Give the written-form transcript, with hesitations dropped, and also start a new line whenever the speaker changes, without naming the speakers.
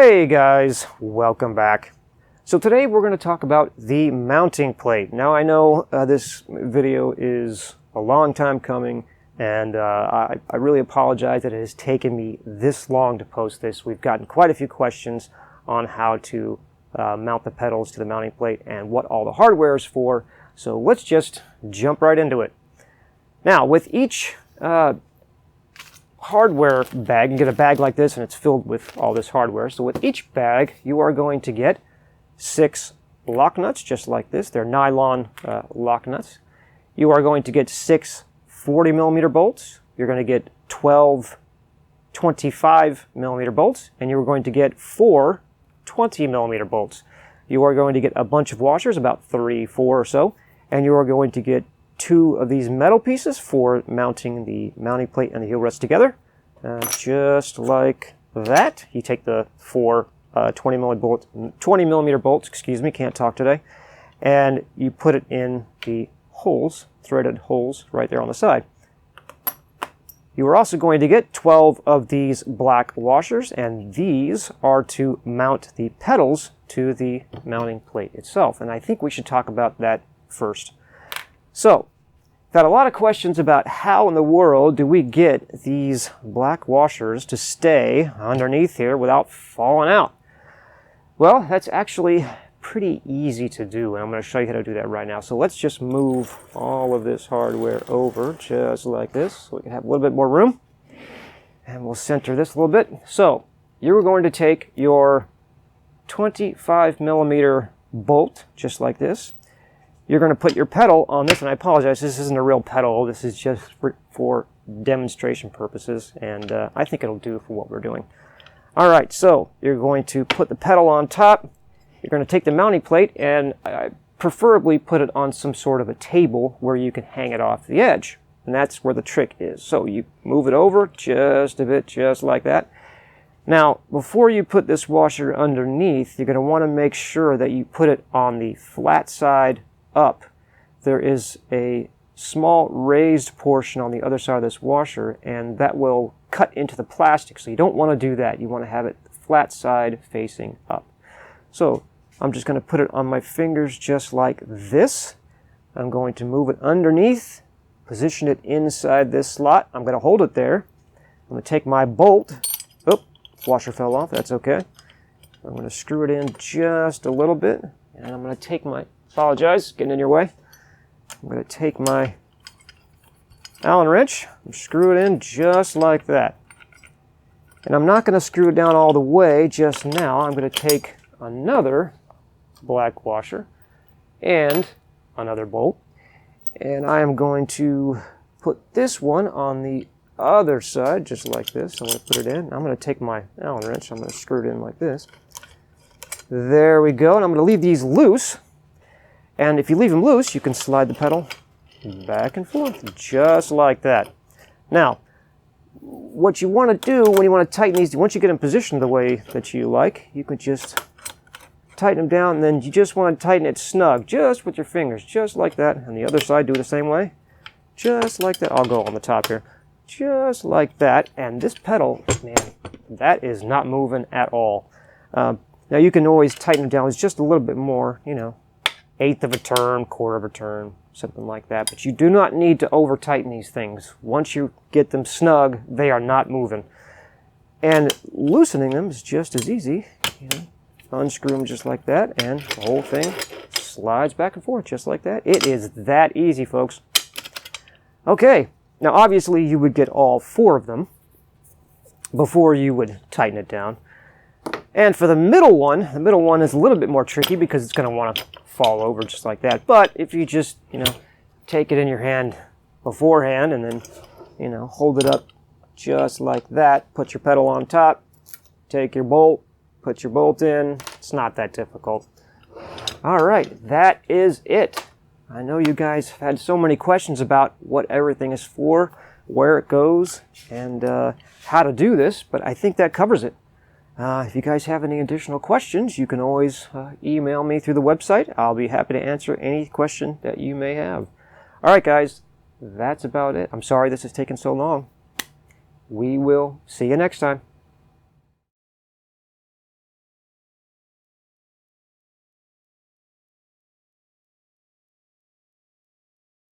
Hey guys, welcome back. So today we're going to talk about the mounting plate. Now I know this video is a long time coming, and I really apologize that it has taken me this long to post this. We've gotten quite a few questions on how to mount the pedals to the mounting plate and what all the hardware is for. So let's just jump right into it. Now with each hardware bag, you get a bag like this and it's filled with all this hardware. So with each bag you are going to get 6 lock nuts just like this. They're nylon lock nuts. You are going to get 6 40mm bolts. You're going to get 12 25mm bolts, and you're going to get 4 20mm bolts. You are going to get a bunch of washers, about 3, 4 or so, and you are going to get 2 of these metal pieces for mounting the mounting plate and the heel rest together, just like that. You take the 4 20mm bolts, excuse me, can't talk today, and you put it in the holes, threaded holes right there on the side. You are also going to get 12 of these black washers, and these are to mount the pedals to the mounting plate itself, and I think we should talk about that first. So, I've had a lot of questions about how in the world do we get these black washers to stay underneath here without falling out. Well, that's actually pretty easy to do, and I'm going to show you how to do that right now. So let's just move all of this hardware over just like this so we can have a little bit more room. And we'll center this a little bit. So you're going to take your 25mm bolt just like this. You're going to put your pedal on this, and I apologize, this isn't a real pedal. This is just for demonstration purposes, and I think it'll do for what we're doing. All right, so you're going to put the pedal on top. You're going to take the mounting plate and preferably put it on some sort of a table where you can hang it off the edge. And that's where the trick is. So you move it over just a bit, just like that. Now, before you put this washer underneath, you're going to want to make sure that you put it on the flat side up. There is a small raised portion on the other side of this washer, and that will cut into the plastic. So you don't want to do that. You want to have it flat side facing up. So I'm just going to put it on my fingers just like this. I'm going to move it underneath, position it inside this slot. I'm going to hold it there. I'm going to take my bolt. Oh, washer fell off. That's okay. I'm going to screw it in just a little bit. And I'm going to take my, apologize, getting in your way. I'm going to take my Allen wrench and screw it in just like that. And I'm not going to screw it down all the way just now. I'm going to take another black washer and another bolt, and I am going to put this one on the other side just like this. I'm going to put it in. I'm going to take my Allen wrench. I'm going to screw it in like this. There we go. And I'm going to leave these loose, and if you leave them loose you can slide the pedal back and forth just like that. Now what you want to do when you want to tighten these, once you get in position the way that you like, you can just tighten them down, and then you just want to tighten it snug just with your fingers, just like that. And the other side, do it the same way, just like that. I'll go on the top here, just like that. And this pedal, man, that is not moving at all. Now you can always tighten them down. It's just a little bit more, you know, 1/8 of a turn, 1/4 of a turn, something like that. But you do not need to over tighten these things. Once you get them snug, they are not moving. And loosening them is just as easy, you know. Unscrew them just like that, and the whole thing slides back and forth just like that. It is that easy, folks. Okay, now obviously you would get all 4 of them before you would tighten it down. And for the middle one is a little bit more tricky because it's going to want to fall over just like that. But if you just, you know, take it in your hand beforehand and then, you know, hold it up just like that, put your pedal on top, take your bolt, put your bolt in. It's not that difficult. All right, that is it. I know you guys have had so many questions about what everything is for, where it goes, and how to do this, but I think that covers it. If you guys have any additional questions, you can always email me through the website. I'll be happy to answer any question that you may have. All right, guys, that's about it. I'm sorry this has taken so long. We will see you next time.